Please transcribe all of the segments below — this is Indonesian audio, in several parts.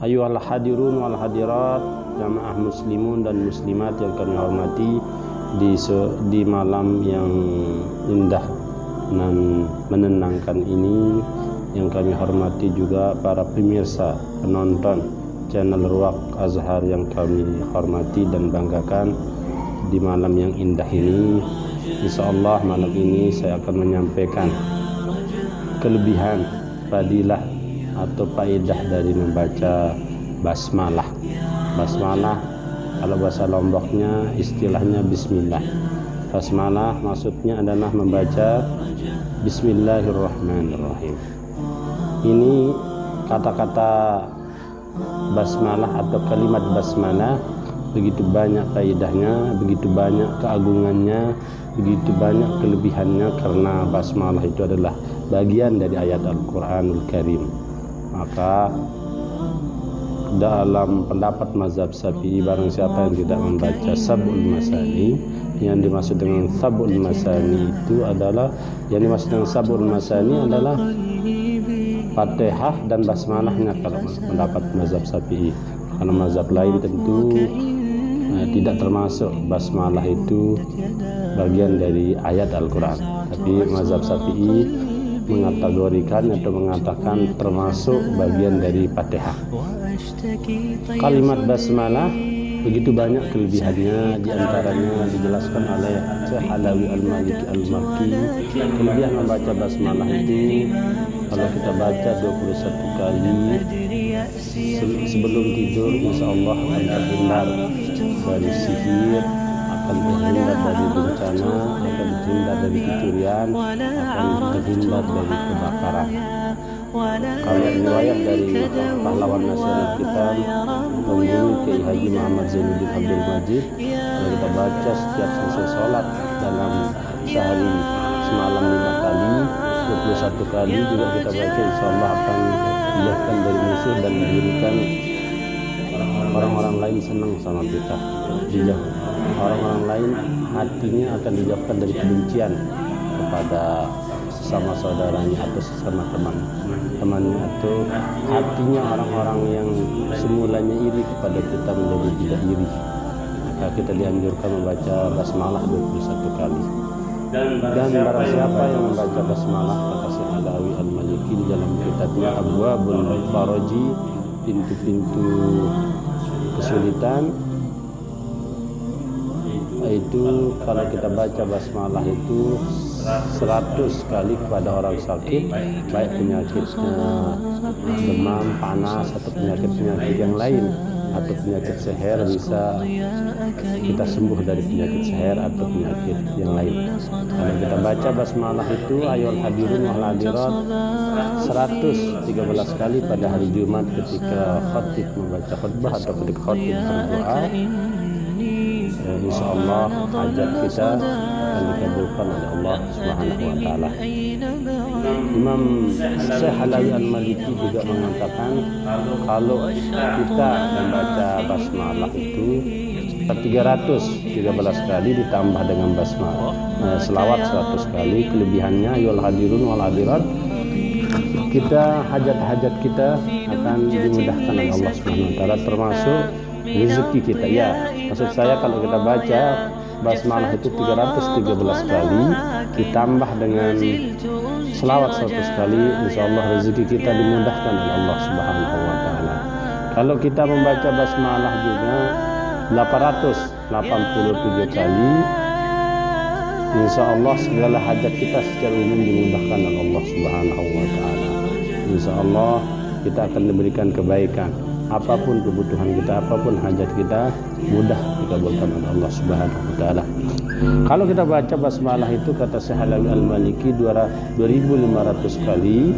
Ayyuhal hadirun wal hadirat, jamaah muslimun dan muslimat yang kami hormati, di malam yang indah dan menenangkan ini, yang kami hormati juga para pemirsa, penonton channel Ruwaq Azhar yang kami hormati dan banggakan. Di malam yang indah ini, insyaallah malam ini saya akan menyampaikan kelebihan, fadilah atau faedah dari membaca basmalah. Basmalah kalau bahasa Lomboknya istilahnya bismillah. Basmalah maksudnya adalah membaca bismillahirrahmanirrahim. Ini kata-kata basmalah atau kalimat basmalah begitu banyak faedahnya, begitu banyak keagungannya, begitu banyak kelebihannya, karena basmalah itu adalah bagian dari ayat Al-Quranul Karim. Maka dalam pendapat mazhab Syafi'i, barang siapa yang tidak membaca sab'ul masani, yang dimaksud dengan sab'ul masani itu adalah, yang dimaksud dengan sab'ul masani adalah Fatihah dan basmalahnya kalau pendapat mazhab Syafi'i. Karena mazhab lain tentu tidak termasuk basmalah itu bagian dari ayat Al-Quran, tapi mazhab Syafi'i mengategorikan atau mengatakan termasuk bagian dari Fatihah. Kalimat basmalah begitu banyak kelebihannya, diantaranya dijelaskan oleh Syekh Alawi Al-Maliki Al-Makki. Kelebihan membaca basmalah itu, kalau kita baca 21 kali sebelum tidur, insyaallah akan terhindar dari sihir, akan terhindar dari bencana, akan terhindar dari kecurian, akan terhindar dari kebakaran. Kalau riwayat dari pahlawan nasional kita, pembunuh Kiai Haji Muhammad Zainuddin Abdul Majid, kalau kita baca setiap selesai sholat dalam sehari semalam 5 kali, 21 kali juga kita baca, insyaallah akan dijauhkan dari musuh dan diberikan orang-orang lain senang sama kita. Orang-orang lain hatinya akan dijauhkan dari kebencian kepada sesama saudaranya atau sesama temannya, atau hatinya orang-orang yang semulanya iri kepada kita menjadi tidak iri. Maka kita dianjurkan membaca basmalah 21 kali. Dan barang siapa yang membaca basmalah, kata Syekh Alawi Al-Maliki di dalam kitabnya Abwabul Faraji, pintu-pintu kesulitan, itu kalau kita baca basmalah itu 100 kali kepada orang sakit, baik penyakitnya demam, panas, atau penyakit-penyakit yang lain, atau penyakit seher, bisa kita sembuh dari penyakit seher atau penyakit yang lain. Kalau kita baca basmalah itu, ayyuhal hadirun wal hadirat, 113 kali pada hari Jumat ketika khatib membaca khutbah atau ketika khatib berdoa, insyaallah hajat kita akan dikabulkan oleh Allah Subhanahu wa taala. Imam Syekh Alawi Al-Maliki juga mengatakan kalau kita membaca basmalah itu 313 kali ditambah dengan basmalah selawat 100 kali, kelebihannya ayyuhal hadirun wal hadirat, kita hajat-hajat kita akan dimudahkan oleh Allah Subhanahu wa taala, termasuk rezeki kita. Ya, maksud saya kalau kita baca basmalah itu 313 kali ditambah dengan selawat 100 kali, insyaallah rezeki kita dimudahkan oleh Allah Subhanahu wa taala. Kalau kita membaca basmalah juga 887 kali, insyaallah segala hajat kita secara umum dimudahkan oleh Allah Subhanahu wa taala. Insyaallah kita akan diberikan kebaikan. Apapun kebutuhan kita, apapun hajat kita, mudah dikabulkan oleh Allah Subhanahu wa taala. Kalau kita baca basmalah itu, kata Syekh Alawi Al-Maliki, 2500 kali.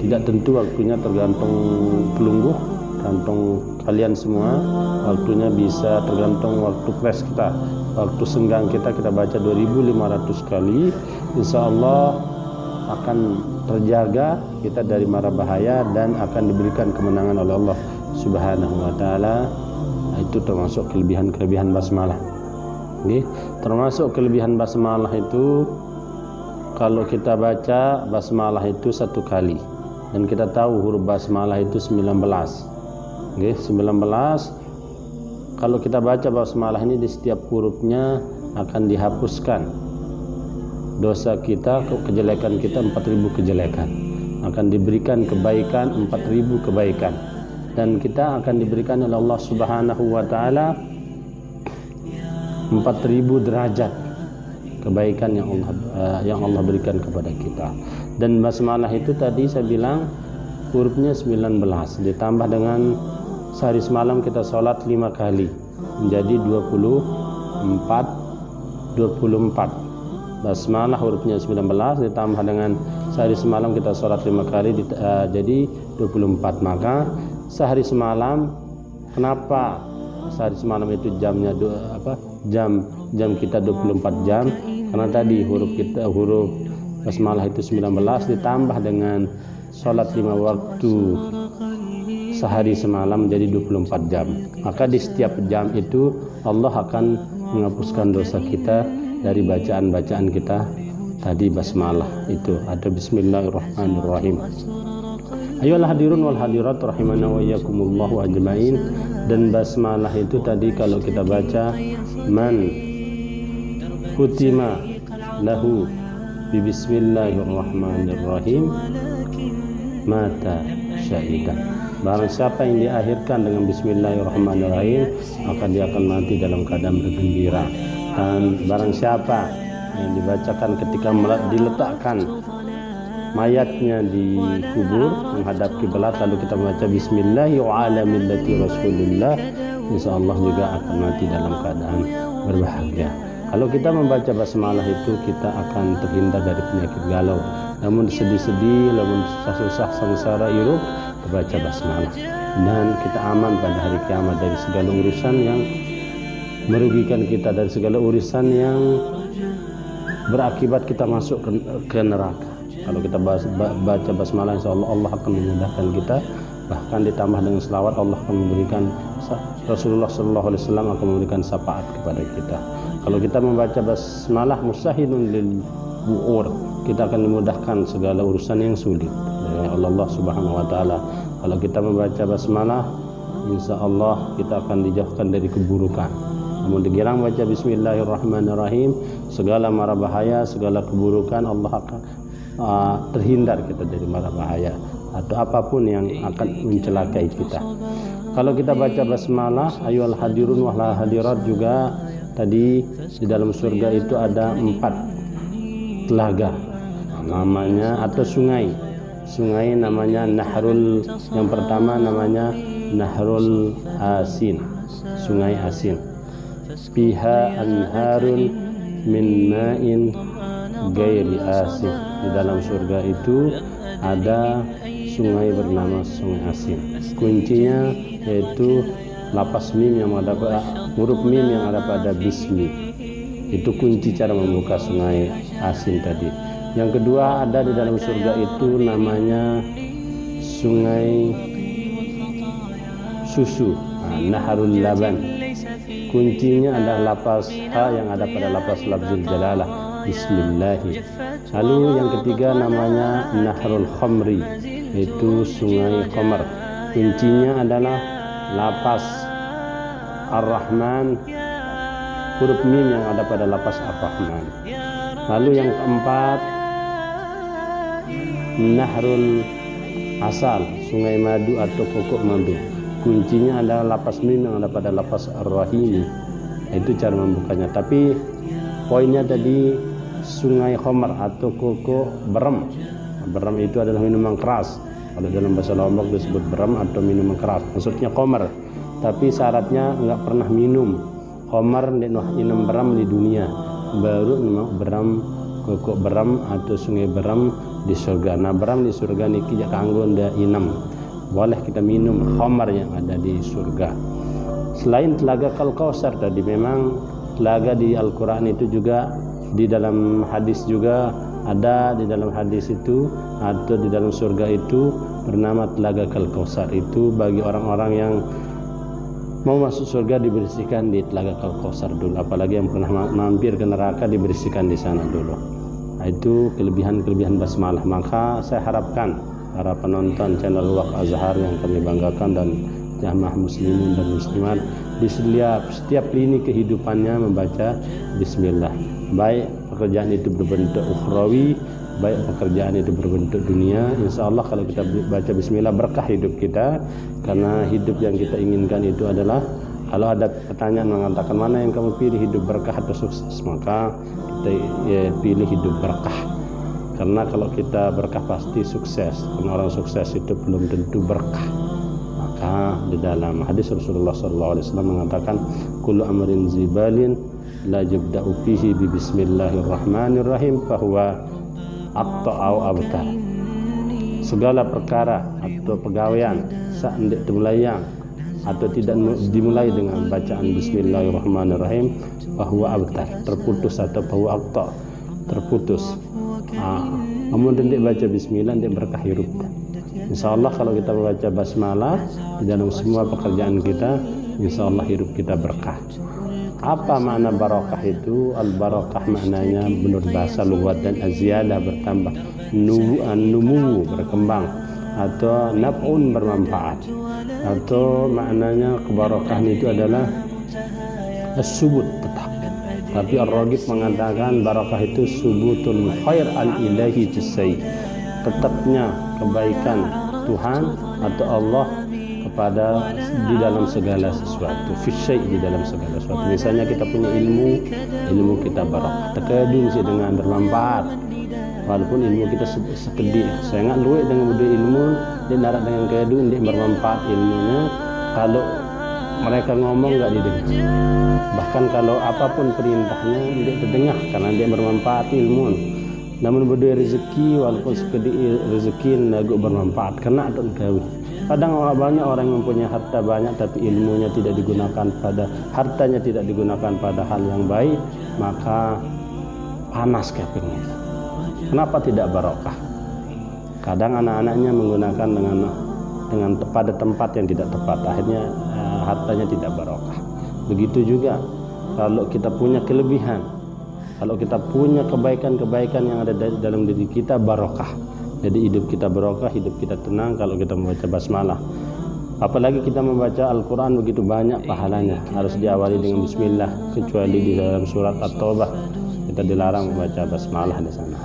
Tidak tentu waktunya, tergantung pelungguh, tergantung kalian semua. Waktunya bisa tergantung waktu kres kita, waktu senggang kita baca 2500 kali. Insyaallah akan terjaga kita dari mara bahaya dan akan diberikan kemenangan oleh Allah Subhanahu wa taala. Itu termasuk kelebihan basmalah. Oke, termasuk kelebihan basmalah itu, kalau kita baca basmalah itu 1 kali, dan kita tahu huruf basmalah itu 19. Okay, 19. Kalau kita baca basmalah ini di setiap hurufnya akan dihapuskan dosa kita, kejelekan kita 4.000 kejelekan. Akan diberikan kebaikan 4.000 kebaikan. Dan kita akan diberikan oleh Allah Subhanahu wa taala 4.000 derajat kebaikan yang Allah berikan kepada kita. Dan basmalah itu tadi saya bilang hurufnya 19 ditambah dengan sehari semalam kita sholat 5 kali menjadi 24. Basmalah hurufnya 19 ditambah dengan sehari semalam kita sholat 5 kali jadi 24. Maka sehari semalam, kenapa sehari semalam itu jamnya jam kita 24 jam? Karena tadi huruf basmalah itu 19 ditambah dengan sholat 5 waktu sehari semalam menjadi 24 jam. Maka di setiap jam itu Allah akan menghapuskan dosa kita dari bacaan-bacaan kita tadi basmalah itu atau bismillahirrahmanirrahim. Ayolah hadirun wal hadirat rahimana wa iyyakumullahu ajmain. Dan basmalah itu tadi kalau kita baca man kutima lahu bi bismillahirrahmanirrahim mata syahidan. Barang siapa yang diakhirkan dengan bismillahirrahmanirrahim maka dia akan mati dalam keadaan bergembira. Dan barang siapa yang dibacakan ketika diletakkan mayatnya di kubur menghadap kiblat lalu kita membaca bismillahi wa ala millati rasulillah, insyaallah juga akan mati dalam keadaan berbahagia. Kalau kita membaca basmalah itu kita akan terhindar dari penyakit galau. Namun sedih-sedih, namun susah-susah sengsara irup, baca basmalah dan kita aman pada hari kiamat dari segala urusan yang merugikan kita, dari segala urusan yang berakibat kita masuk ke neraka. Kalau kita baca basmalah, insyaallah Allah akan memudahkan kita. Bahkan ditambah dengan selawat, Allah akan memberikan, Rasulullah SAW akan memberikan syafaat kepada kita. Kalau kita membaca basmalah musahilun lil bu'ur, kita akan dimudahkan segala urusan yang sulit oleh Allah Subhanahu wa taala. Kalau kita membaca basmalah, insyaallah kita akan dijauhkan dari keburukan. Namun dikirang baca bismillahirrahmanirrahim, segala mara bahaya, segala keburukan Allah akan terhindar kita dari mara bahaya atau apapun yang akan mencelakai kita. Kalau kita baca basmalah, ayyuhal hadirun wal hadirat, juga tadi di dalam surga itu ada 4 telaga namanya atau sungai namanya Nahrul. Yang pertama namanya Nahrul Asin, sungai asin. Fiha anharun min ma'in gairi asin. Di dalam surga itu ada sungai bernama sungai asin. Kuncinya yaitu lapas mim yang ada pada huruf mim yang ada pada bismi. Itu kunci cara membuka sungai asin tadi. Yang kedua ada di dalam surga itu namanya sungai susu, Naharul Laban. Kuncinya adalah lapas ha yang ada pada lapas lafzul jalalah, bismillahi. Lalu yang ketiga namanya Nahrul Khamri, yaitu sungai khamar. Kuncinya adalah lapas Ar-Rahman, huruf mim yang ada pada lapas Ar-Rahman. Lalu yang keempat Nahrul Asal, sungai madu atau kokok madu. Kuncinya adalah lapas mim yang ada pada lapas Ar-Rahim. Itu cara membukanya. Tapi poinnya tadi sungai khamar atau koko berem. Berem itu adalah minuman keras. Kalau dalam bahasa Lombok disebut berem atau minuman keras. Maksudnya khamar. Tapi syaratnya enggak pernah minum khamar minum berem di dunia. Baru berem koko berem atau sungai berem di surga. Nah, berem di surga niki jak kanggo ndak inem. Boleh kita minum khamar yang ada di surga. Selain telaga Al-Kautsar tadi, memang telaga di Al-Quran itu juga di dalam hadis juga ada, di dalam hadis itu atau di dalam surga itu bernama telaga Al-Kautsar. Itu bagi orang-orang yang mau masuk surga dibersihkan di telaga Al-Kautsar dulu. Apalagi yang pernah mampir ke neraka dibersihkan di sana dulu. Nah, itu kelebihan-kelebihan basmalah. Maka saya harapkan para penonton channel Waqf Azhar yang kami banggakan dan jamaah muslimin dan muslimat di setiap lini kehidupannya membaca bismillah. Baik pekerjaan itu berbentuk ukhrawi, baik pekerjaan itu berbentuk dunia, insya Allah kalau kita baca bismillah berkah hidup kita. Karena hidup yang kita inginkan itu adalah, kalau ada pertanyaan mengatakan mana yang kamu pilih, hidup berkah atau sukses, maka kita pilih hidup berkah. Karena kalau kita berkah pasti sukses, karena orang sukses itu belum tentu berkah. Maka di dalam hadis Rasulullah SAW mengatakan, kullu amrin zibalin la yabda'u fihi bi bismillahirrahmanirrahim fahuwa atau abtar. Segala perkara atau pegawaian sak ndik dimulai atau tidak dimulai dengan bacaan bismillahirrahmanirrahim, bahwa abtar, terputus, atau bahwa akta, terputus. Namun ndik baca bismillah ndik berkah hidup. Insyaallah kalau kita membaca basmalah di dalam semua pekerjaan kita, insyaallah hidup kita berkah. Apa makna barakah itu? Al-barakah maknanya menurut bahasa lughat dan aziyadah, bertambah, numu berkembang, atau naf'un bermanfaat, atau maknanya kebarakahan itu adalah as-subut, tetap. Tapi Ar-Raghib mengatakan barakah itu subutul khair al-ilahi fisai, tetapnya kebaikan Tuhan atau Allah kepada di dalam segala sesuatu, fisai, di dalam segala sesuatu. Misalnya kita punya ilmu kita barakah, terkadang sih dengan bermanfaat, walaupun ilmu kita sekedip. Saya nggak luwe dengan budaya ilmu, dia narak dengan keadaan dia bermanfaat ilmunya. Kalau mereka ngomong nggak didengar, bahkan kalau apapun perintahnya dia terdengar karena dia bermanfaat ilmu. Namun budaya rezeki, walaupun sekedip rezeki agak bermanfaat, kena atau gawe. Kadang banyak orang yang mempunyai harta banyak tapi ilmunya tidak digunakan hartanya tidak digunakan pada hal yang baik, maka panas kepingnya. Kenapa tidak barokah? Kadang anak-anaknya menggunakan dengan pada tempat yang tidak tepat, akhirnya hartanya tidak barokah. Begitu juga kalau kita punya kelebihan, kalau kita punya kebaikan-kebaikan yang ada dalam diri kita, barokah. Jadi hidup kita barokah, hidup kita tenang kalau kita membaca basmalah. Apalagi kita membaca Al-Quran begitu banyak pahalanya, harus diawali dengan bismillah, kecuali di dalam surat At-Taubah kita dilarang membaca basmalah di sana.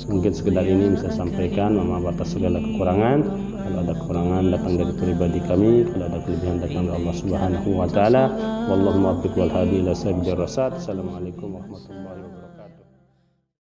Mungkin sekedar ini bisa sampaikan, mohon maaf atas segala kekurangan. Kalau ada kekurangan datang dari pribadi kami, kalau ada kelebihan datang dari Allah Subhanahu wa taala. Wallahu muwaffiq wal hadi ila sabilir rasyad. Assalamualaikum warahmatullahi wabarakatuh.